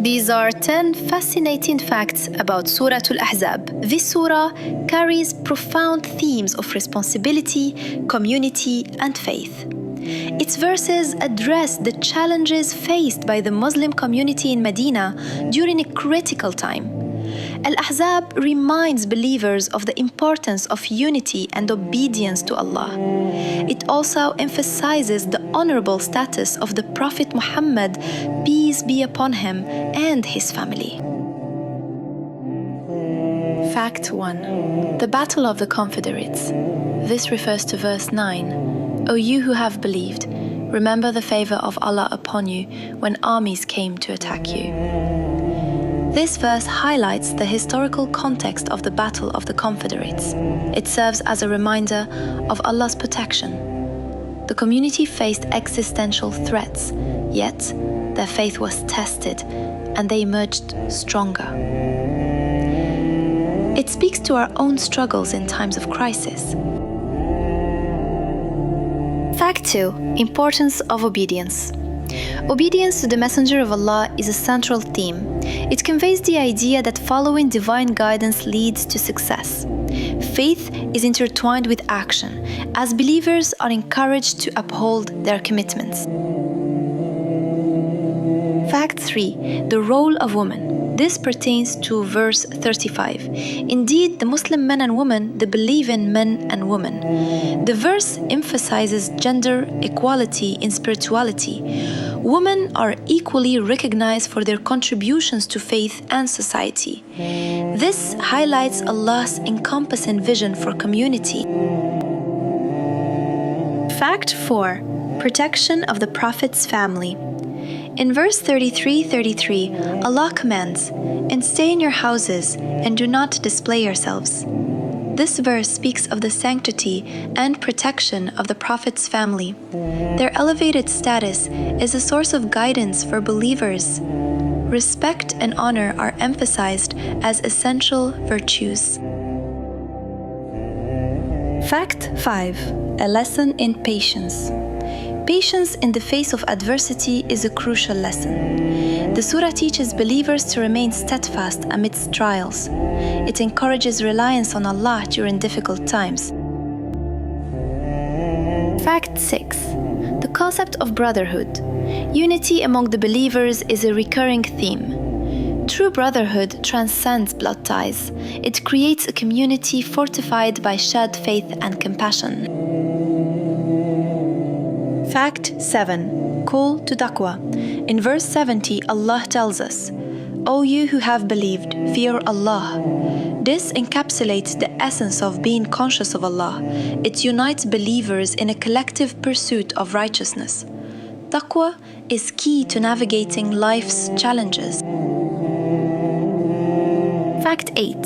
These are 10 fascinating facts about Surah Al Ahzab. This surah carries profound themes of responsibility, community, and faith. Its verses address the challenges faced by the Muslim community in Medina during a critical time. Al Ahzab reminds believers of the importance of unity and obedience to Allah. It also emphasizes the honorable status of the Prophet Muhammad, peace be upon him, and his family. Fact 1. The Battle of the Confederates. This refers to verse 9. O you who have believed, remember the favor of Allah upon you when armies came to attack you. This verse highlights the historical context of the Battle of the Confederates. It serves as a reminder of Allah's protection. The community faced existential threats, yet their faith was tested and they emerged stronger. It speaks to our own struggles in times of crisis. Fact 2. Importance of obedience. Obedience to the Messenger of Allah is a central theme. It conveys the idea that following divine guidance leads to success. Faith is intertwined with action, as believers are encouraged to uphold their commitments. Fact 3. The role of women. This pertains to verse 35. Indeed, the Muslim men and women, the believing men and women. The verse emphasizes gender equality in spirituality. Women are equally recognized for their contributions to faith and society. This highlights Allah's encompassing vision for community. Fact 4. Protection of the Prophet's family. In verse 33, Allah commands, "And stay in your houses, and do not display yourselves." This verse speaks of the sanctity and protection of the Prophet's family. Their elevated status is a source of guidance for believers. Respect and honor are emphasized as essential virtues. Fact 5. A lesson in patience. Patience in the face of adversity is a crucial lesson. The surah teaches believers to remain steadfast amidst trials. It encourages reliance on Allah during difficult times. Fact 6. The concept of brotherhood. Unity among the believers is a recurring theme. True brotherhood transcends blood ties. It creates a community fortified by shared faith and compassion. Fact 7. Call to taqwa. In verse 70, Allah tells us, "O you who have believed, fear Allah." This encapsulates the essence of being conscious of Allah. It unites believers in a collective pursuit of righteousness. Taqwa is key to navigating life's challenges. Fact 8.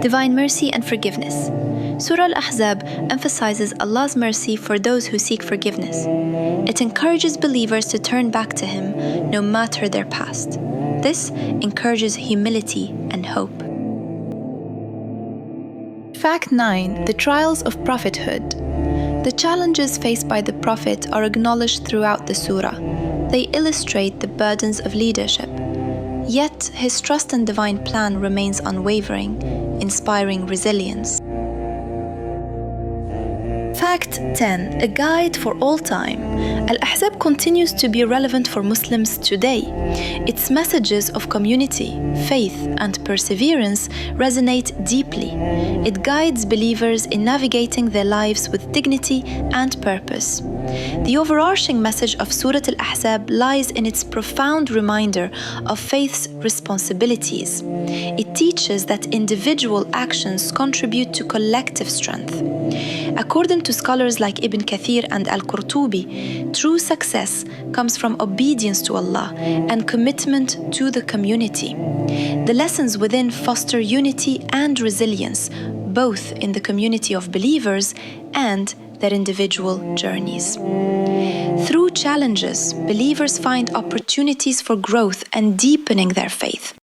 Divine mercy and forgiveness. Surah Al Ahzab emphasizes Allah's mercy for those who seek forgiveness. It encourages believers to turn back to Him no matter their past. This encourages humility and hope. Fact 9. The trials of prophethood. The challenges faced by the Prophet are acknowledged throughout the surah. They illustrate the burdens of leadership. Yet, his trust in divine plan remains unwavering, inspiring resilience. Fact 10. A guide for all time. Al Ahzab continues to be relevant for Muslims today. Its messages of community, faith, and perseverance resonate deeply. It guides believers in navigating their lives with dignity and purpose. The overarching message of Surah Al Ahzab lies in its profound reminder of faith's responsibilities. It teaches that individual actions contribute to collective strength. According to scholars like Ibn Kathir and Al-Qurtubi, true success comes from obedience to Allah and commitment to the community. The lessons within foster unity and resilience, both in the community of believers and their individual journeys. Through challenges, believers find opportunities for growth and deepening their faith.